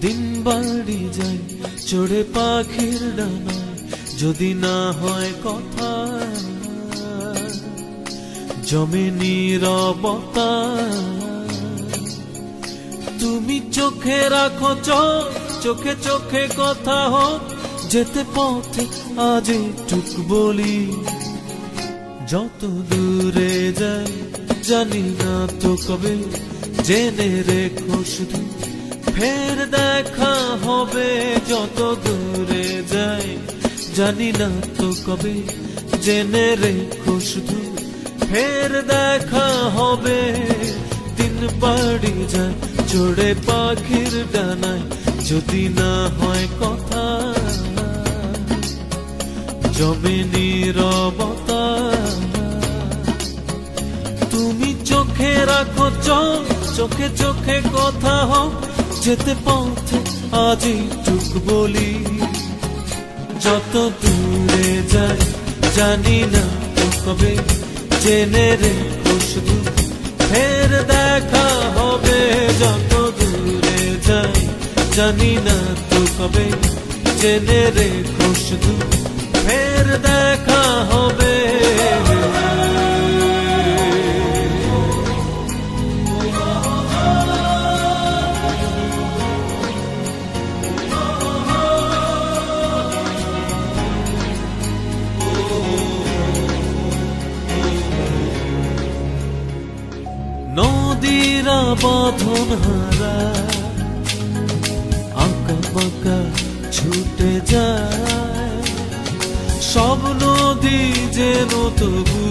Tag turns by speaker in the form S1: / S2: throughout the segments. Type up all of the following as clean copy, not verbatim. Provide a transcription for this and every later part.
S1: দিন বাড়ি যায় চড়ে পাখির ডানায়, যদি না হয় কথা জমে নীরবতা। তুমি চোখে রাখো চোখ, চোখে চোখে কথা হোক, যেতে পথে আজ টুক বলি। যত দূরে যাই জানি না তো কবে, জেনে রেখো শুধু ফের দেখা হবে। যত দূরে যাই জানি না তো কবে, জেনে রেখো শুধু ফের দেখা হবে। দিন বাড়ি যায় চড়ে পাখির ডানায়, যদি না হয় কথা জমে নীরবতা। তুমি চোখে রাখো চোখ, চোখে চোখে কথা হোক, যেতে পথে আজই টুক বলি। যত দূরে যাই জানি না তো কবে, জেনে রেখো শুধু ফের দেখা হবে। যত দূরে যাই জানি না তো কবে, জেনে রেখো শুধু ফের দেখা হবে। নদীরা বাঁধন হারা আঁকা বাঁকা ছুটে যায়, সব নদী যেন তবু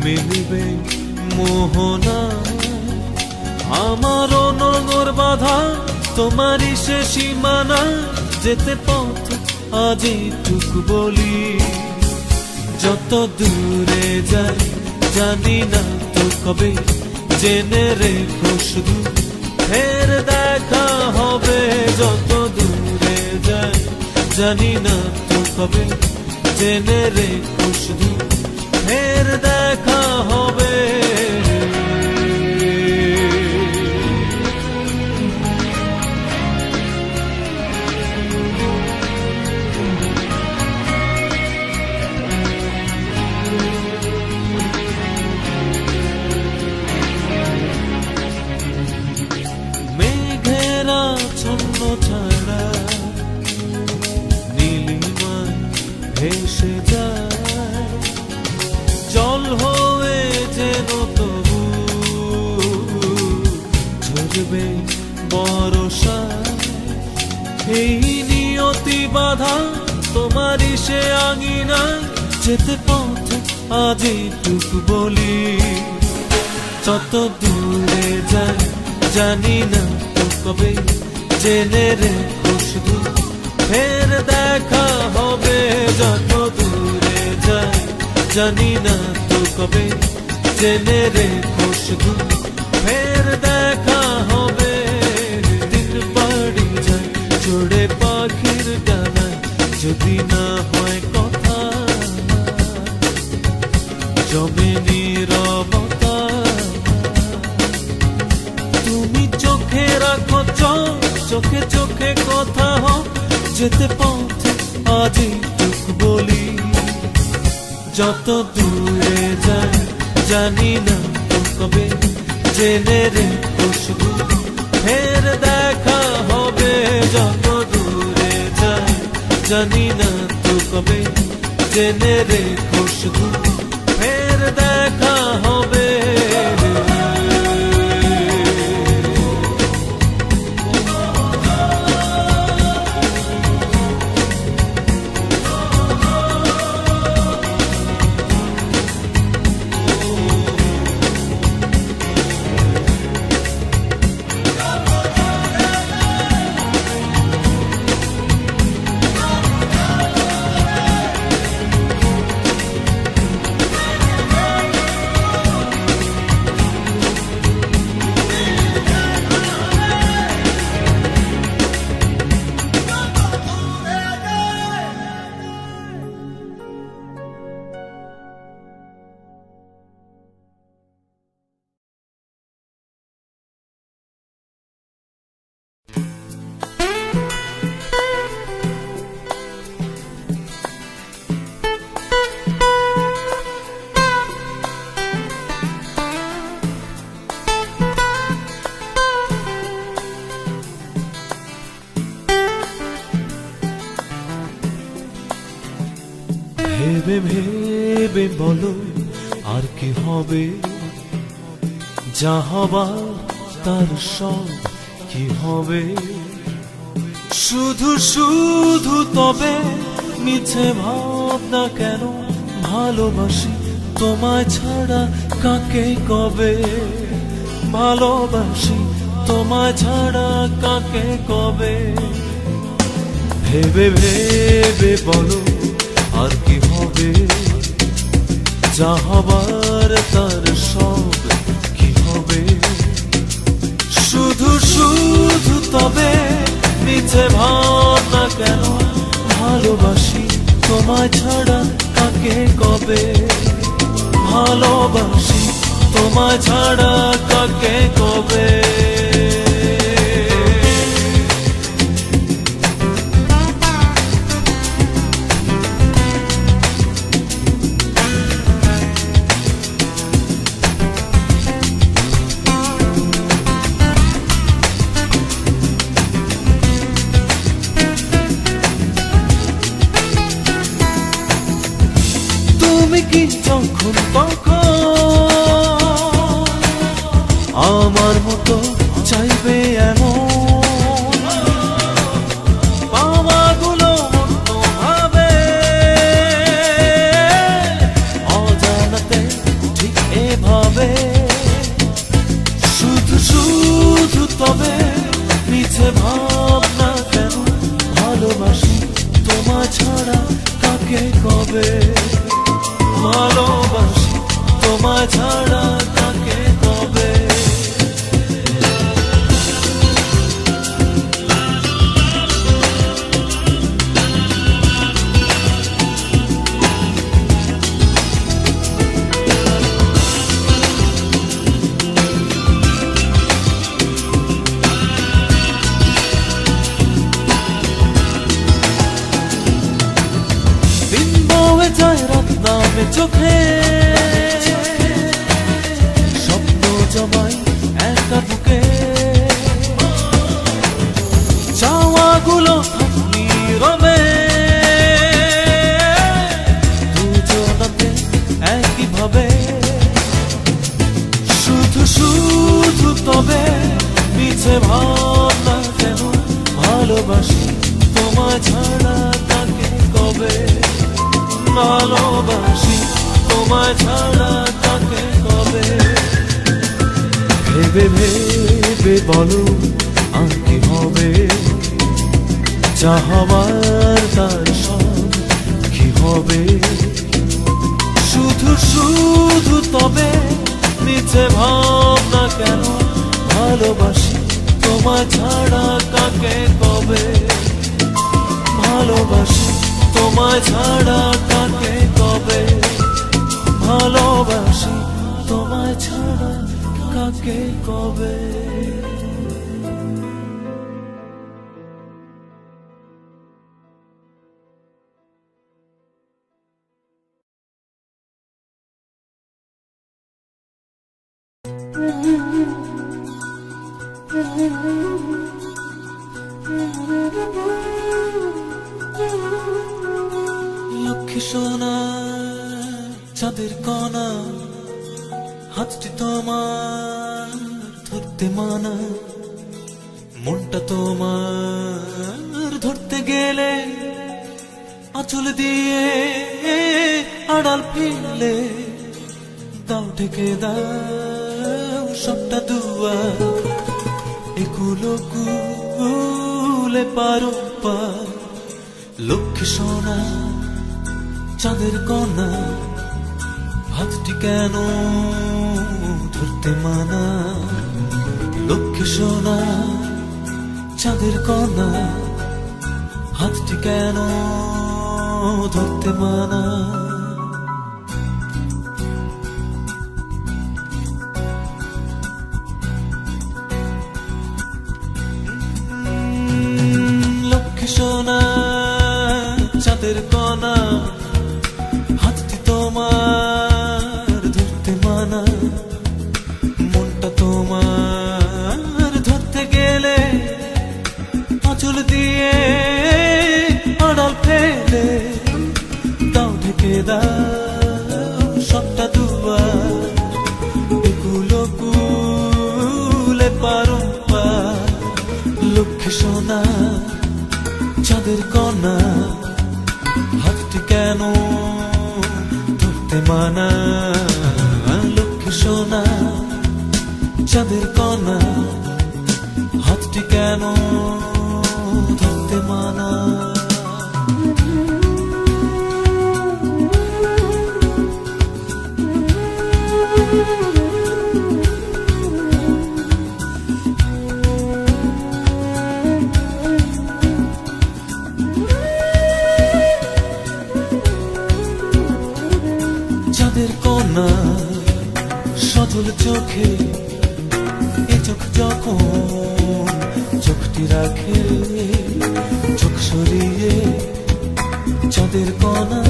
S1: মিলবে মোহনা। আমার নগর বাধা তোমারই সে সীমানা, যেতে পথ আজই টুক বলি। যত দূরে যাই জানি না তো কবে, জেনে রেখো শুধু ফের দেখা হবে। যত দূরে যাই জানি না তো কবে, জেনে রেখো শুধু ফের দেখা হবে। ছন্ন ছাড়া নীলিমায় ভেসে যায়, জল হয়ে যেন তবু ঝরবে বর্ষায়। এই নিয়তি বাধা তোমারই সে আঙিনায়, যেতে পথে আজই টুক বলি। যত দূরে যাই জানি না তো কবে, জেনে রেখো শুধু ফের দেখা হবে। যত দূরে যাই জানি না তো কবে, জেনে রেখো শুধু ফের দেখা হবে। দিন বাড়ি যায় চড়ে পাখির ডানায়, যদি না হয় কথা জমে নীরবতা। তুমি চোখে রাখো চোখ, চোখে চোখে কথা হোক, যেতে পথে আজই টুক বলি। যত দূরে যাই জানি না তো কবে, জেনে রেখো শুধু ফের দেখা হবে। যত দূরে যাই জানি না তো কবে, জেনে রেখো শুধু ফের দেখা হবে। ভেবে বলো আর কি হবে, যা হবার তার সব কি হবে। শুধু শুধু তবে মিছে ভাবনা কেন, ভালোবাসি তোমায় ছাড়া কাকে কবে, ভালোবাসি তোমায় ছাড়া কাকে কবে। ভেবে ভেবে বলো আর কি হবে, যা হবার তার সব কি হবে। শুধু শুধু তবে মিছে ভাবনা কেন, ভালোবাসি তোমায় ছাড়া কাকে কবে, ভালোবাসি তোমায় ছাড়া কাকে কবে। তুমি কি যখন তখন আমার মতো চাইবে এমন, পাওয়াগুলো মতো ভাবে অজানাতে ঠিক এভাবে। শুধু শুধু তবে মিছে ভাবনা কেন, ভালোবাসি তোমায় ছাড়া কাকে কবে, ভালোবাসি তোমায় ছাড়া কাকে কবে। দিন বয়ে যায় রাত নামে চোখে, স্বপ্ন জমাই একা বুকে, চাওয়াগুলো থাকি রবে দুজনাতে একই ভাবে। শুধু শুধু তবে মিছে ভাবনা কেন, ভালোবাসি তোমায় ছাড়া কাকে কবে, ভালোবাসি তোমায় ছাড়া কাকে কবে। ভেবে ভেবে বলো আর কি হবে, যা হবার তার সব কি হবে। শুধু শুধু তবে মিছে ভাবনা কেন, ভালোবাসি তোমায় ছাড়া কাকে কবে, ভালোবাসি তোমায় ছাড়া কাকে কবে, ভালোবাসি তোমায় ছাড়া কাকে কবে। লক্ষ্মী সোনা চাঁদের কণা, হাতটি তোমার ধরতে মানা, মনটা তোমার ধরতে গেলে আঁচল দিয়ে আড়াল ফেলে দাও ঢেকে দাও সবটা দুয়ার। এগুলো কুলে পারো পার, লক্ষ্মী সোনা চাঁদের কণা, হাতটি কেন ধরতে মানা। লক্ষ্মী সোনা চাঁদের কণা, হাতটি কেন ধরতে মানা। লক্ষ্মী সোনা চাঁদের কণা, হাতটি তোমার ধরতে মানা, মনটা তোমার ধরতে গেলে আঁচল দিয়ে আড়াল ফেলে দাও ঢেকে দাও সোনা চাঁদের কণা, হাতটি কেন ধরতে মানা? চাঁদের কণা সজল চোখে, এ চোখ যখন চোখটি রাখে, চোখ সরিয়ে চাঁদের কণা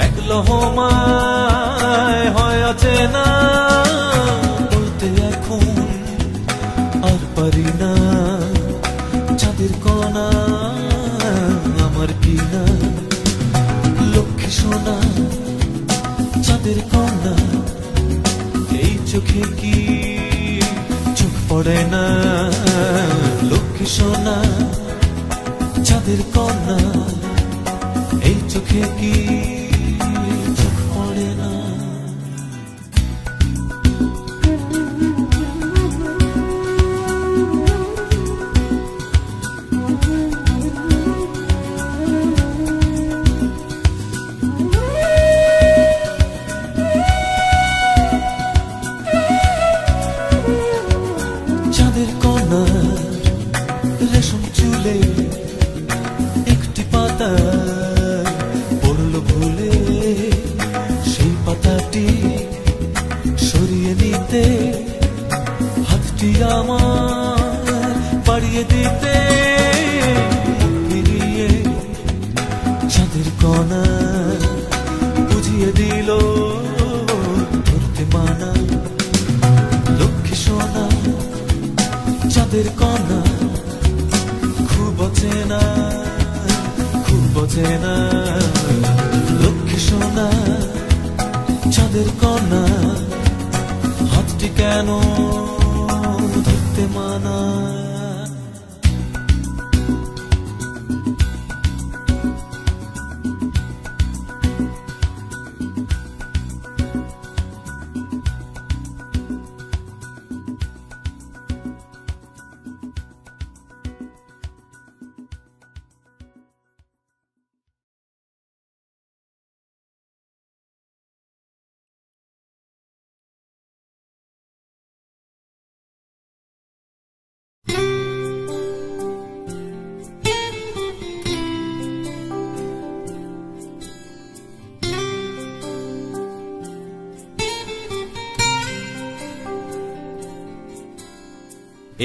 S1: এক লহমায় হয় অচেনা। বলতে এখন আর পারি না, চাঁদের কণা আমার কিনা। লক্ষ্মী সোনা চাঁদের কণা, এই চোখে কি চোখ পড়ে না? লক্ষ্মী সোনা চাঁদের কণা, এই চোখে কি চোখ পড়ে না? চাঁদের কণার রেশম চুলে একটি পাতা পড়ল ভুলে, সেই পাতাটি সরিয়ে নিতে হাতটি আমার বাড়িয়ে দিতে। মুখ ফিরিয়ে চাঁদের কণা বুঝিয়ে দিল ধরতে মানা। লক্ষ্মী সোনা চাঁদের কণা, খুব অচেনা খুব অচেনা। লক্ষ্মী সোনা চাঁদের কণা, হাতটি কেন ধরতে মানা?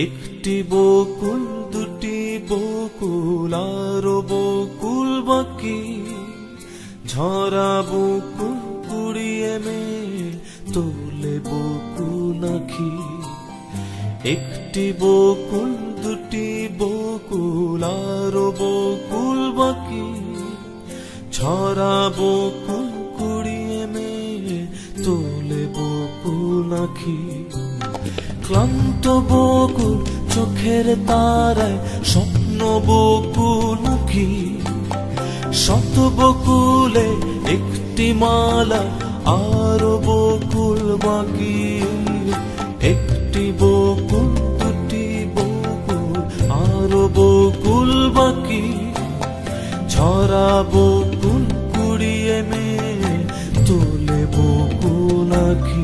S1: একটি বকুল, দুটি বকুল, আরো বকুল বাকি, ঝরা বকুল কুড়িয়ে মেয়ে তোলে বকুল আঁখি। একটি বকুল, দুটি বকুল, আরো বকুল বাকি, ঝরা বকুল কুড়িয়ে মেয়ে তোলে বকুল আঁখি। ক্লান্ত বকুল চোখের তারায় স্বপ্ন বকুল আঁখি। শত বকুলে একটি মালা, আরো বকুল বাকি। একটি বকুল, দুটি বকুল, আরো বকুল বাকি, ঝরা বকুল কুড়িয়ে মেয়ে তোলে বকুল আঁখি।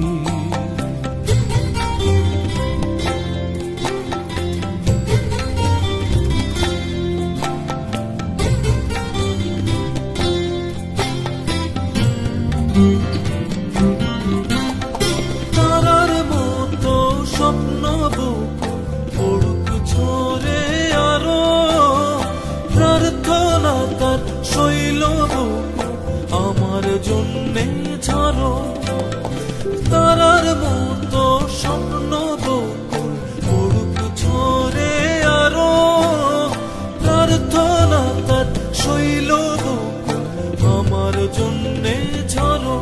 S1: তারার মতো স্বপ্ন বকুল পড়ুক ঝরে আরো, প্রার্থনা তার শৈল বকুল আমার জন্যে ঝরো। তারার মতো স্বপ্ন বকুল পড়ুক ঝরে আরো, প্রার্থনা তার শৈল বকুল আমার জন্যে ঝরো।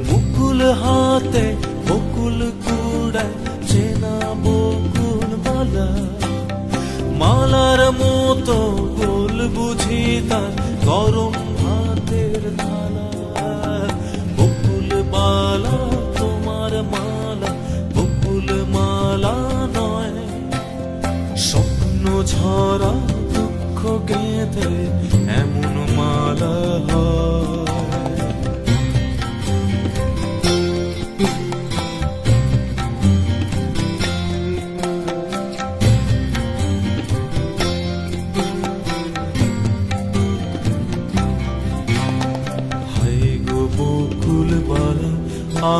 S1: মুকুল হাতে বকুল কুড়ায় চেনা বকুল মালা, মালার মতো গোল বুঝি তার গরম ভাতের থালা। বকুল বালা মালা তোমার মালা বকুল মালা নয়, স্বপ্ন ঝরা দুঃখ গেঁথে এমন মালা হয়।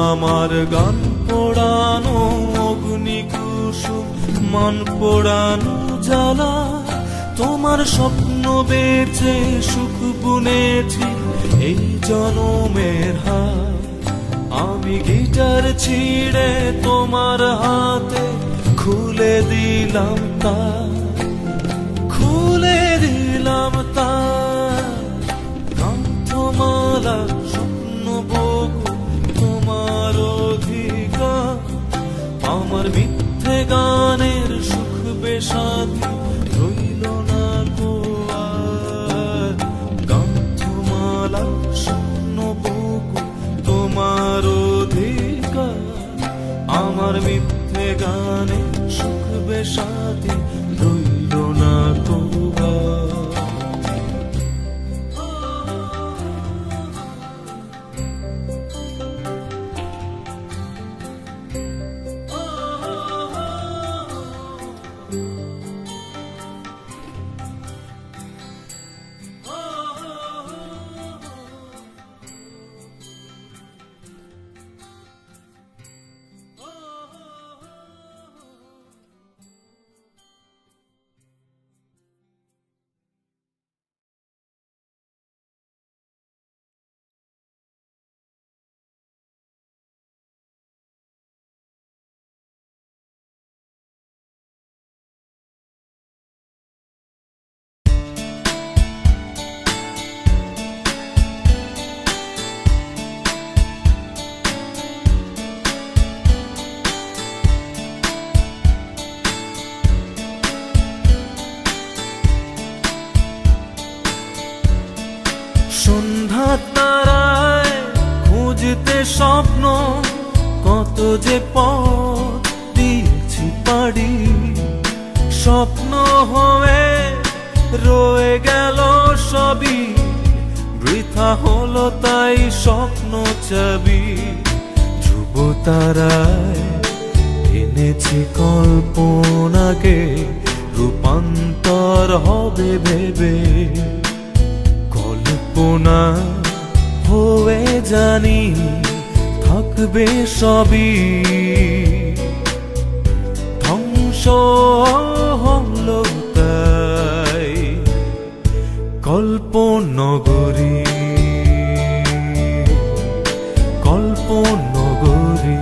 S1: আমার গান পোড়ানো অগ্নি কুসুম মান পোড়ানো জ্বালা, তোমার স্বপ্ন বেচে সুখ বুনেছি এই জনমের হাত। আমি গিটার ছিঁড়ে তোমার হাতে খুলে দিলাম তার, খুলে দিলাম তার কান্থমালা স্বপ্ন বকু তোমার অধিকার। আমার মিথ্যে গানের সুখ বেসাথী রইল না গো আর, কান্থমালা স্বপ্ন বকু তোমার অধিকার। আমার মিথ্যে গানের সুখ বেসাথী রইল না গো আর। সন্ধ্যা তারায় খুঁজতে স্বপ্ন কত যে পথ দিয়েছি পাড়ি, স্বপ্ন হয়ে রয়ে গেল সবই বৃথা হলো তাই স্বপ্ন চাবি। ধ্রুব তারায় এনেছি কল্পনাকে রূপান্তর হবে ভেবে, কল্পনা হয়ে জানি থাকবে সবই ধ্বংস হলো তাই কল্পনগরী, কল্পনগরী।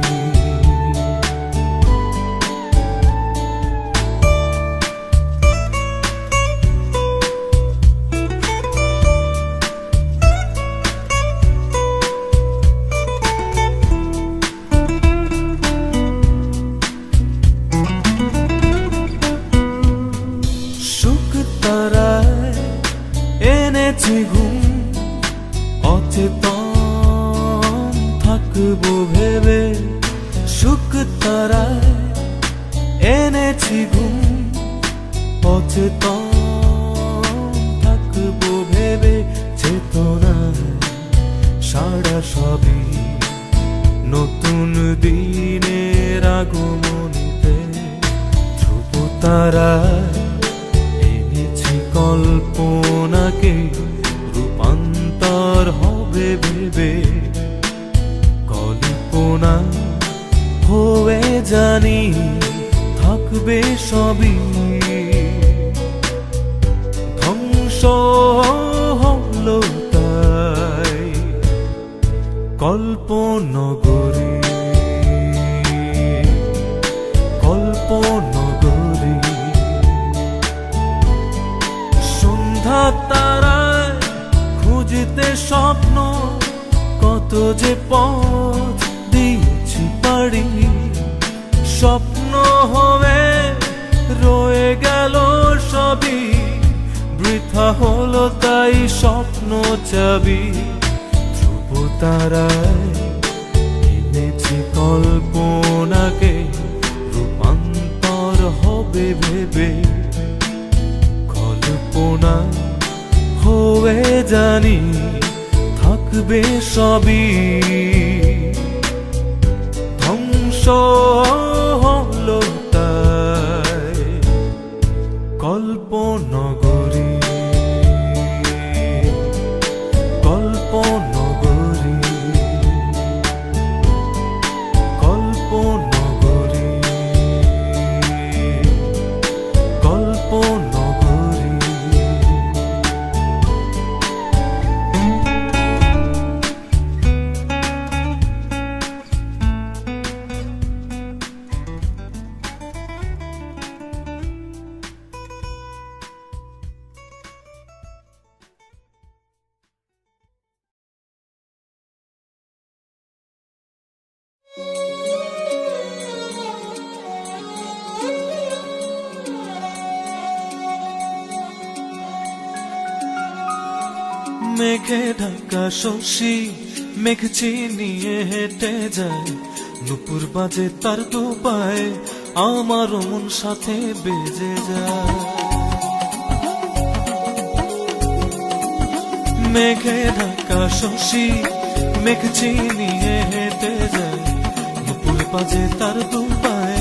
S1: এনেছি ঘুম অচেতন থাকবো ভেবে, সুখ তারায় এনেছি ঘুম অচেতন থাকবো ভেবে। চেতনায় সারা সবই নতুন দিনের আগমনীতে, ধ্রুব তারায় কল্পনাকে রূপান্তর হবে ভেবে, কল্পনা হয়ে জানি থাকবে সবই ধ্বংস হলো তাই কল্পনগরী, কল্পনগরী। তারায় খুঁজতে স্বপ্ন কত যে পথ দিয়েছি পাড়ি, স্বপ্ন হয়ে রয়ে গেল সবই বৃথা হলো তাই স্বপ্ন চাবি। ধ্রুব তারায় কল্পনাকে রূপান্তর হবে ভেবে, কল্পনা হয়ে জানি থাকবে সবই ধ্বংস হলো তাই কল্পনগরী, কল্পনগরী, কল্পনগরী, কল্পনগরী। মেঘে ঢাকা শশী মেঘ চিনিয়ে হেঁটে যায়, নুপুর বাজে তার দুপায়, আমার মন সাথে বেজে যায়। মেঘে ঢাকা শশী মেঘ চিনিয়ে হেঁটে যায়, নুপুর বাজে তার দুপায়,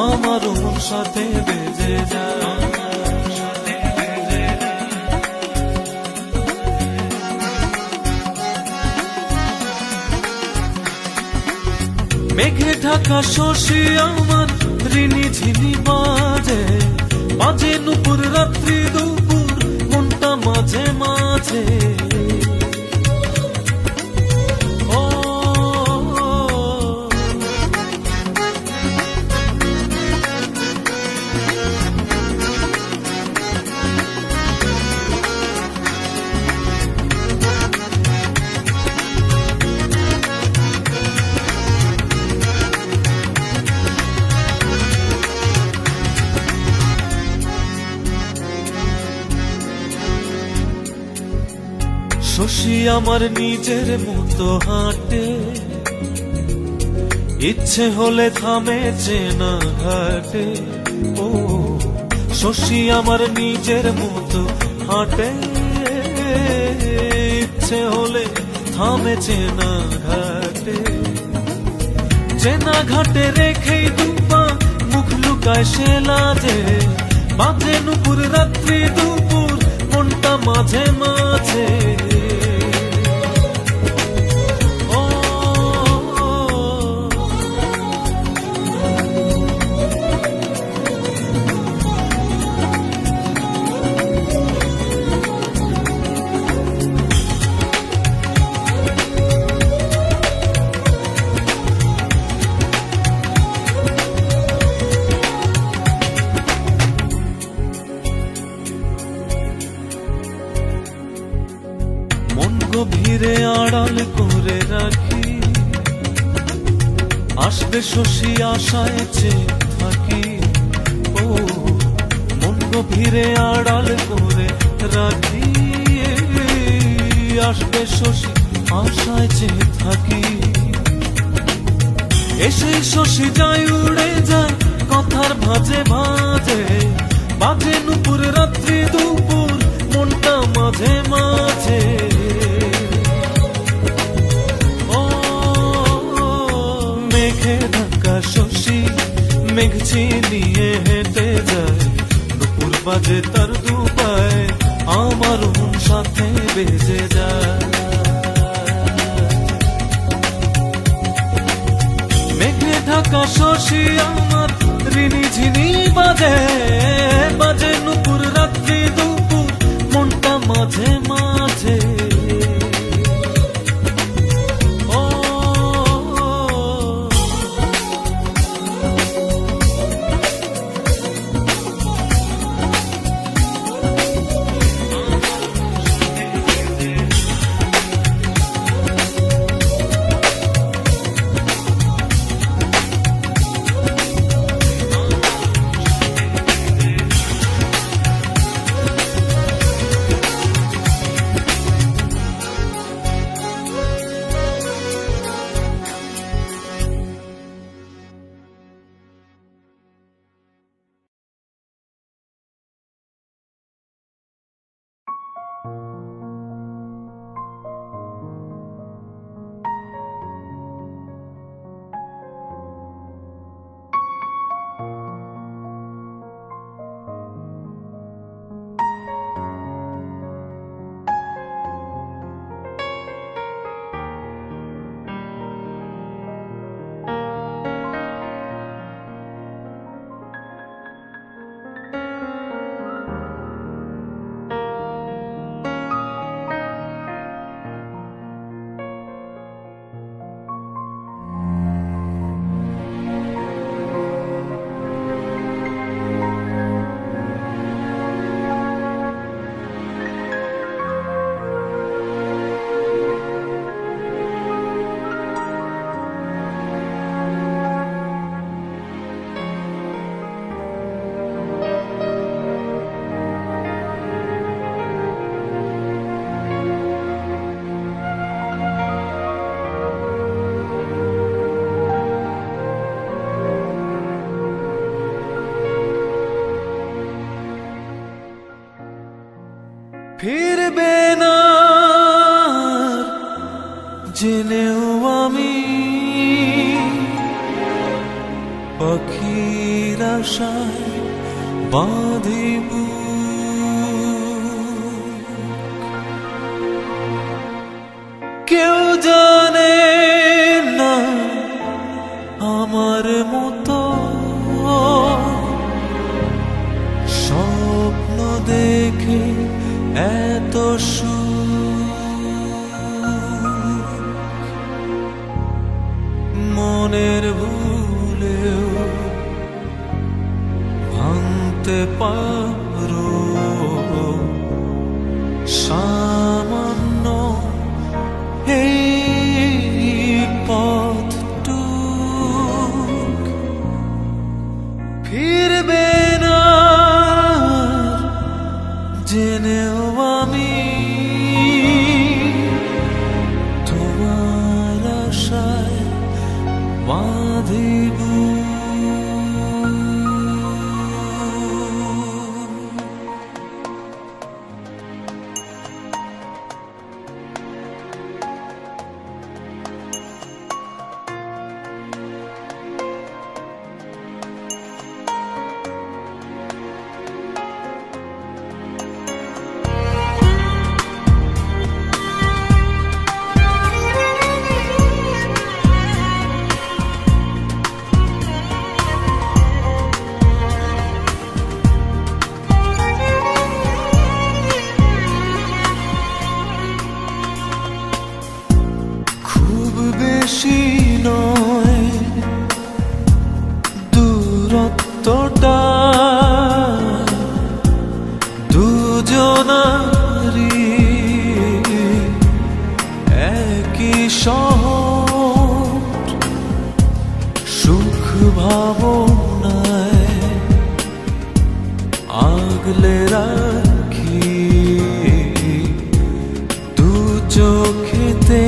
S1: আমার মন সাথে বেজে যায়। মেঘে ঢাকা শশী আমার ঋণী ঝিনি বাজে, বাজে নুপুর রাত্রি দুপুর মনটা মাঝে মাঝে। ও শশী আমার নিজের মতো হাঁটে, ইচ্ছে হলে থামে চেনা ঘাটে। ও শশী আমার নিজের মতো হাঁটে, ইচ্ছে হলে থামে চেনা ঘাটে। চেনা ঘাটে রেখেই দুপা মুখ লুকায় সে লাজে, বাজে নুপুর রাত্রি দুপুর মনটা মাঝে মাঝে। গভীরে আড়াল করে রাখি, আসবে শশী আশায় চেয়ে থাকি। ও মন গভীরে আড়াল করে রাখি, আসবে শশী আশায় চেয়ে থাকি। এসে শশী যায় উড়ে যায় কথার ভাজে ভাজে, বাজে নুপুর রাত্রি দুপুর মনটা মাঝে মাঝে। মেঘে ঢাকা শশী মেঘ চিনিয়ে হেঁটে যায়, নুপুর বাজে তার দুপায়, আমার মন সাথে বেজে যায়। মেঘে ঢাকা শশী আমার ঋণী ঝিনি বাজে, বাজে নুপুর রাত্রি দুপুর মনটা মাঝে মাঝে। পাখির আশায় বাঁধিব কেউ জানে না আমার মতো স্বপ্ন দেখে এত মনের ভুলেও ভাঙতে পারো সামান্য এই পথটুক ফিরবে না জেনেও আমি তোমার আশায় বাঁধিব বেশি নয় দূরত্বটা দুজনারি একই শহর সুখ ভাবনায় আগলে রাখি দু চোখেতে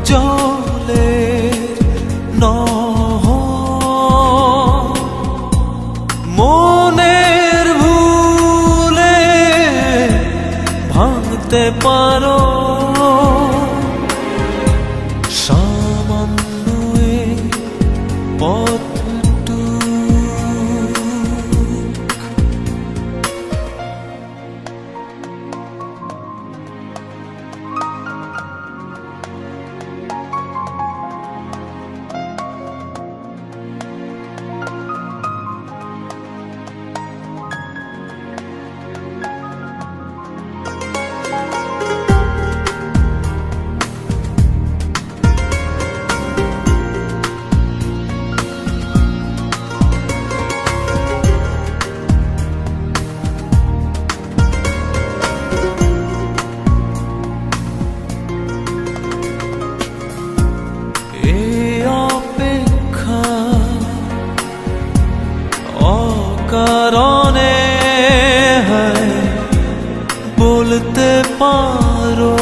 S1: জলের নহর মনের ভুলে ভাঙতে পারো সামান্য পথটুক কারণে বলতে পারো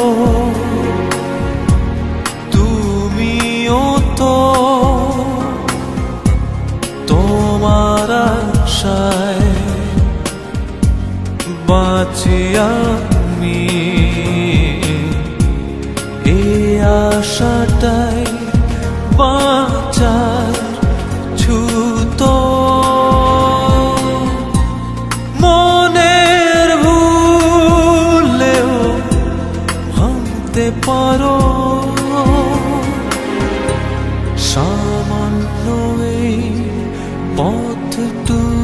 S1: তুমিও তো তোমার আশায় বাঁচি আমি এই আশাটাই বাঁচার ছুতো পারো সামান্য এই পথটুক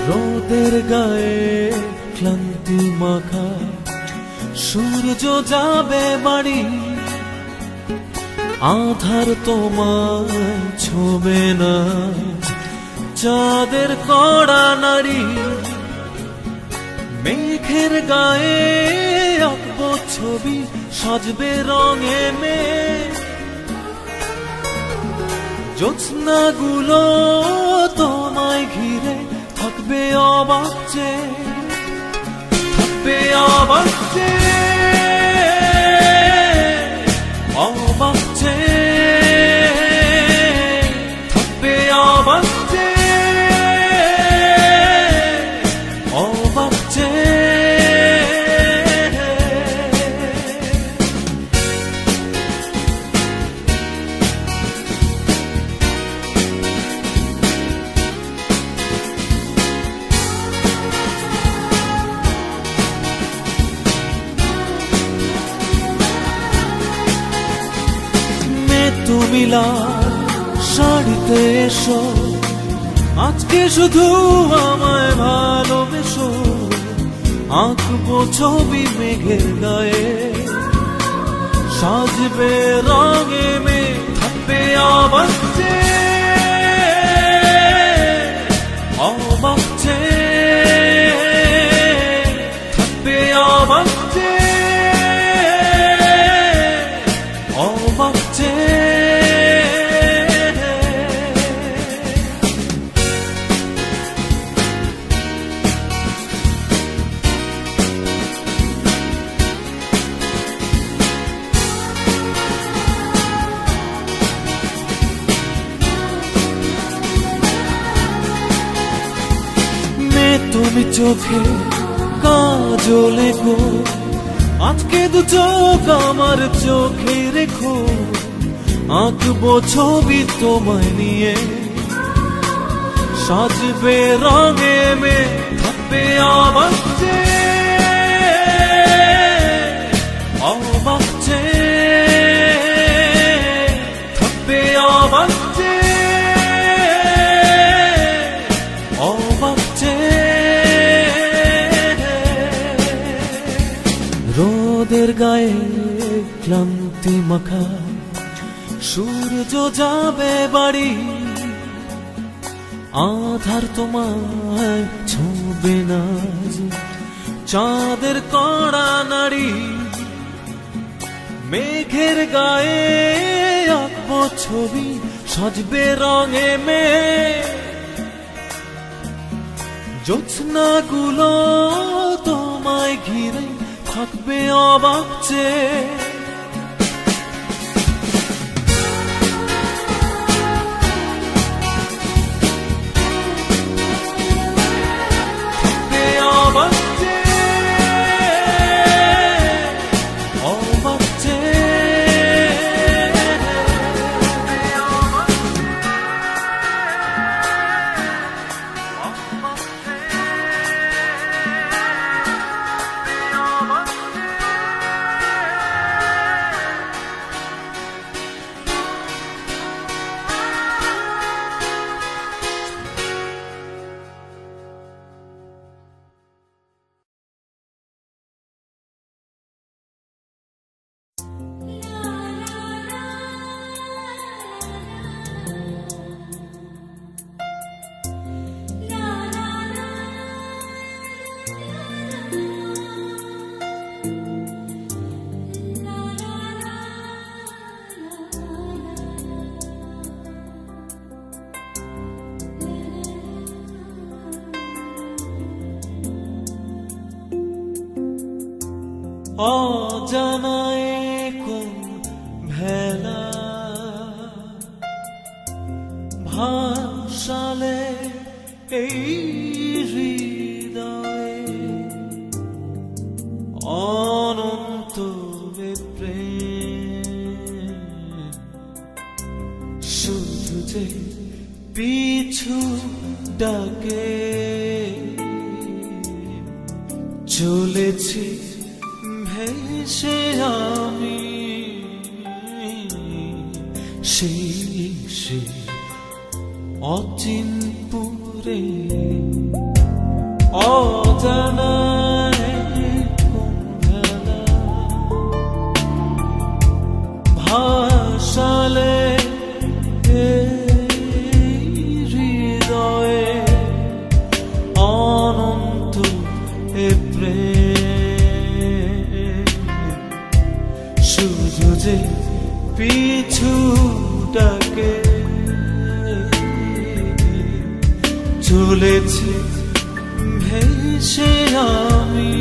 S1: রোদের গায়ে ক্লান্তি মাখা সূর্য যাবে বাড়ি আধার তোমায় ছোবে না চাঁদের কড়া নাড়ি মেঘের গায়ে আঁকবো ছবি সাজবে রঙে মেঘ জ্যোৎস্নাগুলো তোমায় ঘিরে থাকবে অবাক চেয়ে থাকবে অবাক যে, অবাক যে, থাকবে অবাক যে, অবাক যে। তুমি লাল শাড়িতে এসো, আজকে শুধু আমায় ভালোবেসো। আঁকবো ছবি মেঘের গায়ে, সাজবে রঙে মেঘ, থাকবে অবাক যে, অবাক যে, থাকবে অবাক যে, অবাক যে। তুমি চোখে কাজলে গো, আজকে দু চোখ আমার চোখে রেখো। আঁকবো ছবি তোমায় নিয়ে, সাজবে রঙে মে, থাকবে অবাক যে, অবাক যে, থাকবে অবাক যে, অবাক যে। রোদের গায়ে ক্লান্তি মাখা, সূর্য যাবে বাড়ি, আধার তোমায় ছুঁবে না, চাঁদের কড়া নাড়ি। মেঘের গায়ে আঁকবো ছবি, সাজবে রঙে মেঘ। জ্যোৎস্নাগুলো তোমায় ঘিরে, থাকবে অবাক যে, থাকবে অবাক যে, অবাক যে। অজানায় কোন ভেলা ভাসালে এই হৃদয়ে, অনন্ত প্রেম শুধু যে পিছু ডাকে। চলেছি ভেসে আমি সেই অচিনপুরে, অজানায় কোন ভেলা ভাসালে হৃদয়ে, অনন্ত প্রেম শুধু যে পিছু ডাকে। চলেছি ভেসে আমি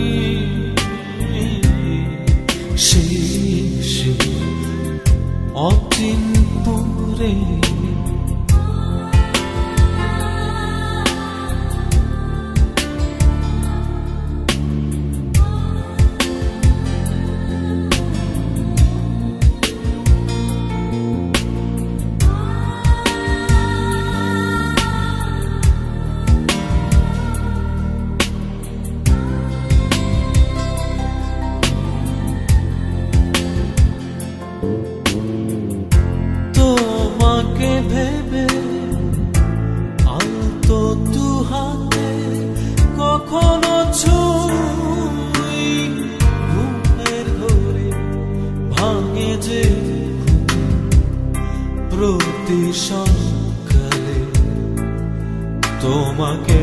S1: তোমাকে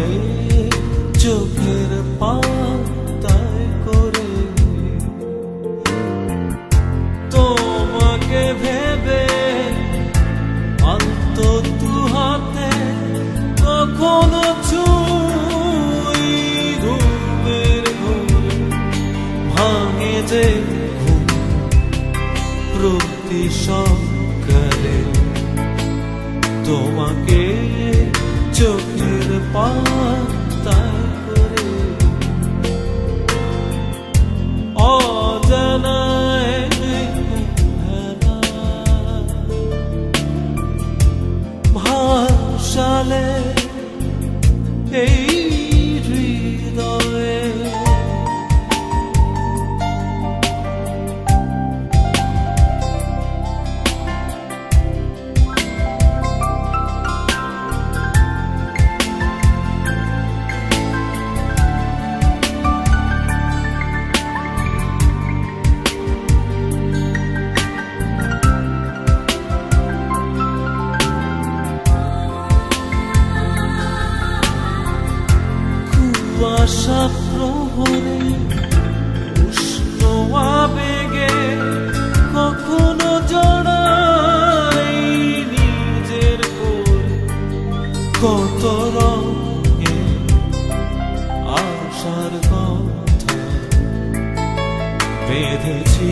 S1: চোখের পাতায় করে, তোমাকে ভেবে অন্ত তু হাতে কখনো ছুঁই ঘুমের ঘোরে ভাঙে যে ঘুম প্রতি সকালে, তোমাকে চোখের পাতায় করে অজানায় ভাসালে এই হৃদয়ে। কুয়াশা প্রহরে উষ্ণ আবেগে কখনো জড়াই নিজের কোলে, কত রঙে আশার কথা বেঁধেছি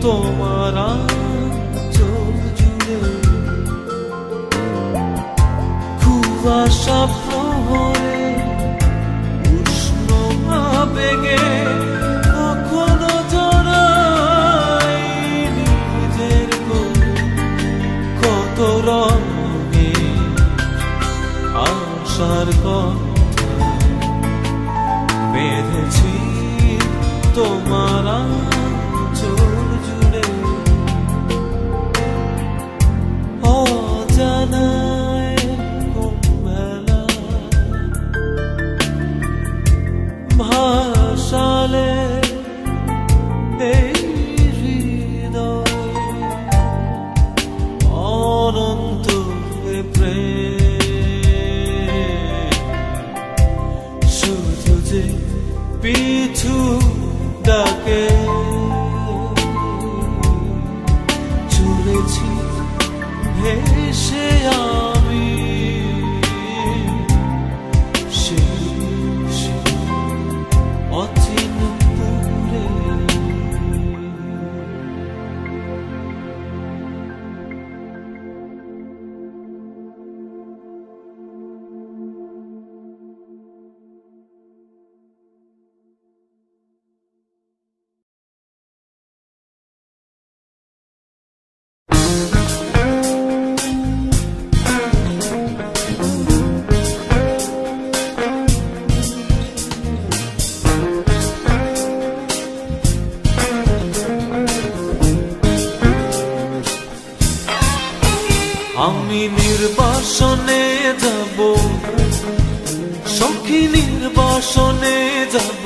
S1: তোমার আঁচল জুড়ে। কুয়াশা প্রহরে উষ্ণ আবেগে কখনো জড়াই নিজের কোলে, কত রঙে আশার কথা বেঁধেছি তোমার আঁচল জুড়ে। অজানায় মেলা ভাসালে এই হৃদয়, অনন্ত প্রেম শুধু যে পিছু ডাকে, চলেছি ভেসে আমি অচিন পুরে। আমি নির্বাসনে যাব, সখী নির্বাসনে যাব,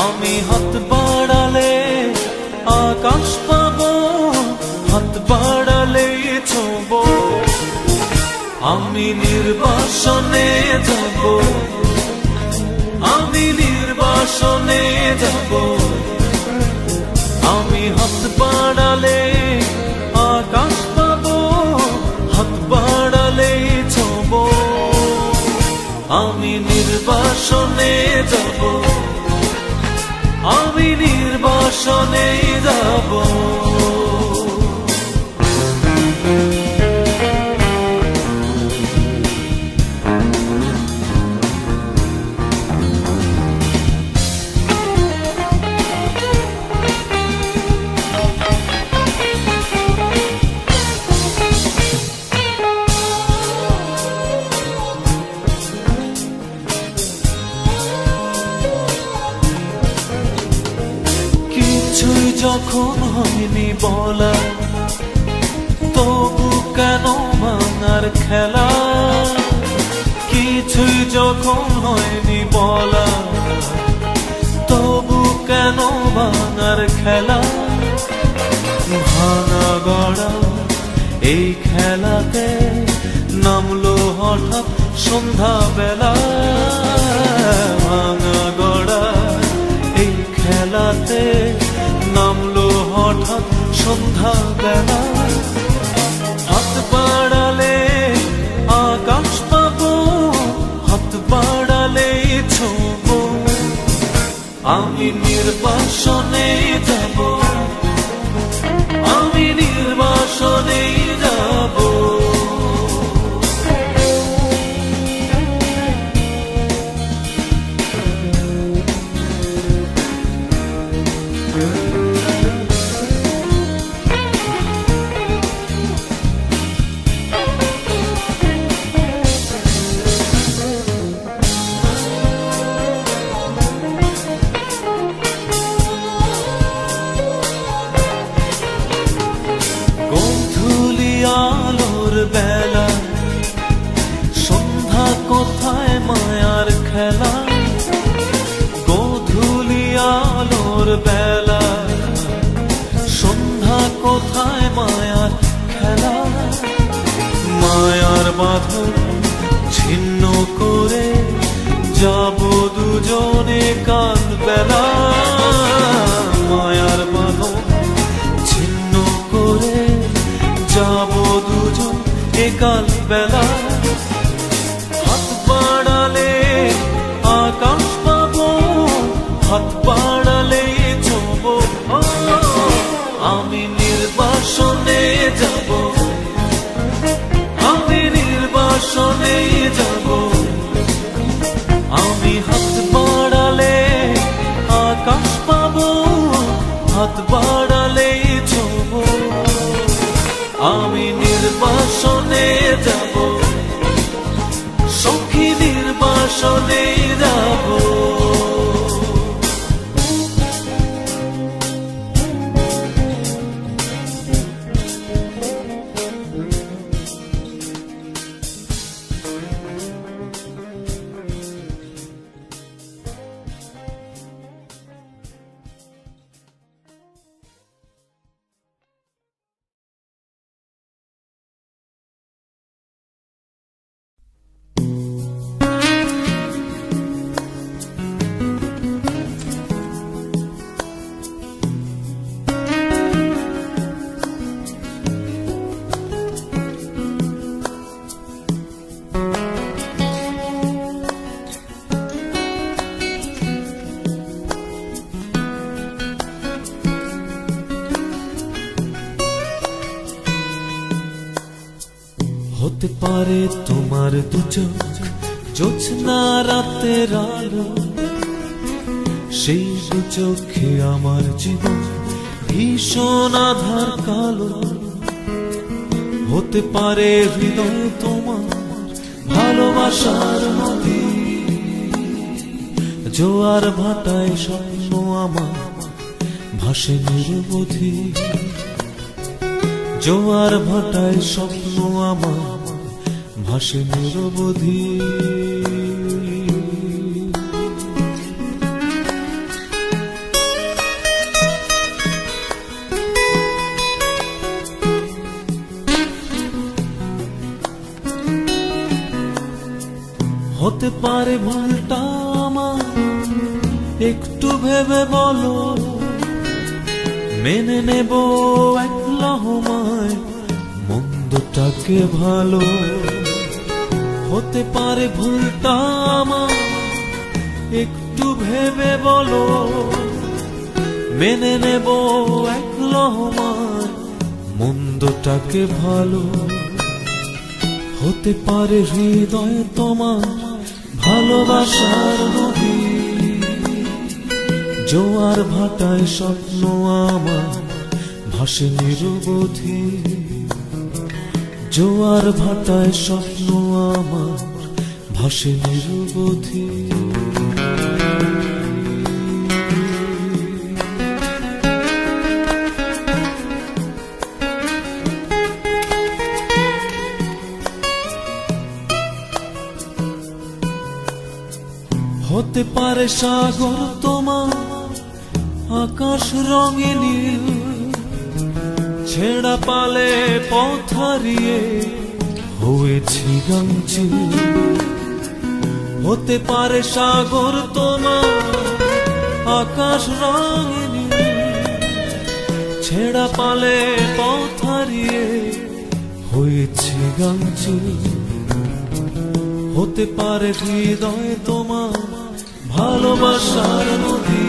S1: আমি হাত বাড়ালে আকাশ পাবো, হাত বাড়ালে ছোঁব। আমি নির্বাসনে যাব, আমি নির্বাসনে যাব, আমি হাত বাড়ালে আকাশ পাবো, হাত বাড়ালে ছোঁব। আমি নির্বাসনে যাব, আমি নির্বাসনে যাব। যখন হয়নি বলা, তবু কেন ভাঙার খেলা? কিছুই যখন হয়নি বলা, তবু কেন ভাঙার খেলা? ভাঙা গড়া এই খেলাতে নামলো হঠাৎ সন্ধ্যা বেলা ভাঙা গড়া এই খেলাতে নামলো হঠাৎ সন্ধ্যা বেলা হাত বাড়ালে আকাশ পাবো হাত বাড়ালে ছোঁবো আমি নির্বাসনে যাব আমি নির্বাসনে যাব বেলা সন্ধ্যা কোথায় মায়ার খেলা গোধূলি আলোর বেলা সন্ধ্যা কোথায় মায়ার খেলা মায়ার বাঁধন ছিন্ন করে যাব দুজনে কাল বেলা মায়ার বাঁধন ছিন্ন করে যাব দুজন একাল বেলা হাত বাড়ালে আকাশ পাবো হাত বাড়ালে ছোঁবো আমি নির্বাসনে যাব আমি নির্বাসনে যাব আমি হাত বাড়ালে আকাশ পাবো হাত বাড়ালে ছোঁবো আমি নির্বাসনে যাব সখী নির্বাসনে যাব হতে পারে তোমার দু চোখ জ্যোৎস্না রাতের আলো সেই দু চোখে আমার জীবন ভীষণ আধার কালো হতে পারে হৃদয় তোমার ভালোবাসার নদী জোয়ার ভাটায় স্বপ্ন আমার ভাসে নিরবধি জোয়ার ভাটায় স্বপ্ন আমার ভাসে নিরবধি হতে পারে ভুলটা আমার একটু ভেবে বলো মেনে নেব এক লহমায় মন্দটাকে ভালো হতে পারে ভুলটা আমার একটু ভেবে বলো মেনে নেব এক লহমায় মন্দটাকে ভালো হতে পারে হৃদয় তোমার ভালোবাসার নদী জোয়ার ভাটায় স্বপ্ন আমার ভাসে নিরবধি জোয়ার ভাটায় স্বপ্ন আমার ভাসে নিরবধি হতে পারে সাগর তোমার আকাশ রঙে নীল ছেঁড়া পালে পথ হারিয়ে হয়েছি গাংচিল, হতে পারে সাগর তোমার আকাশ রঙিনী, ছেঁড়া পালে পথ হারিয়ে হয়েছি গাংচিল, হতে পারে হৃদয় তোমার ভালোবাসার নদী।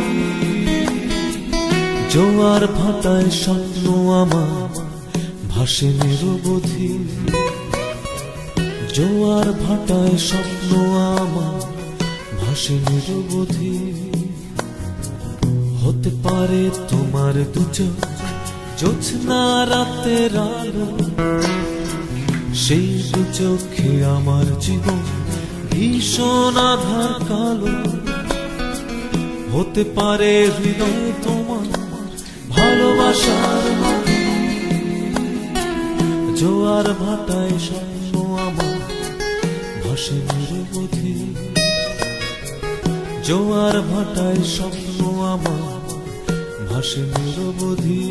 S1: জোয়ার ভাটায় স্বপ্ন আমার ভাসে নিরবধি, জোয়ার ভাটায় স্বপ্ন আমার ভাসে নিরবধি। হতে পারে তোমার দুচোখ জ্যোৎস্না রাতের আলো, সেই দুচোখে আমার জীবন ভীষণ আধার কালো। হতে পারে হৃদয় তোমার ভালোবাসার নদী, জোয়ার ভাটায় স্বপ্ন আমার ভাসে নিরবধি, জোয়ার ভাটায় স্বপ্ন আমার ভাসে নিরবধি।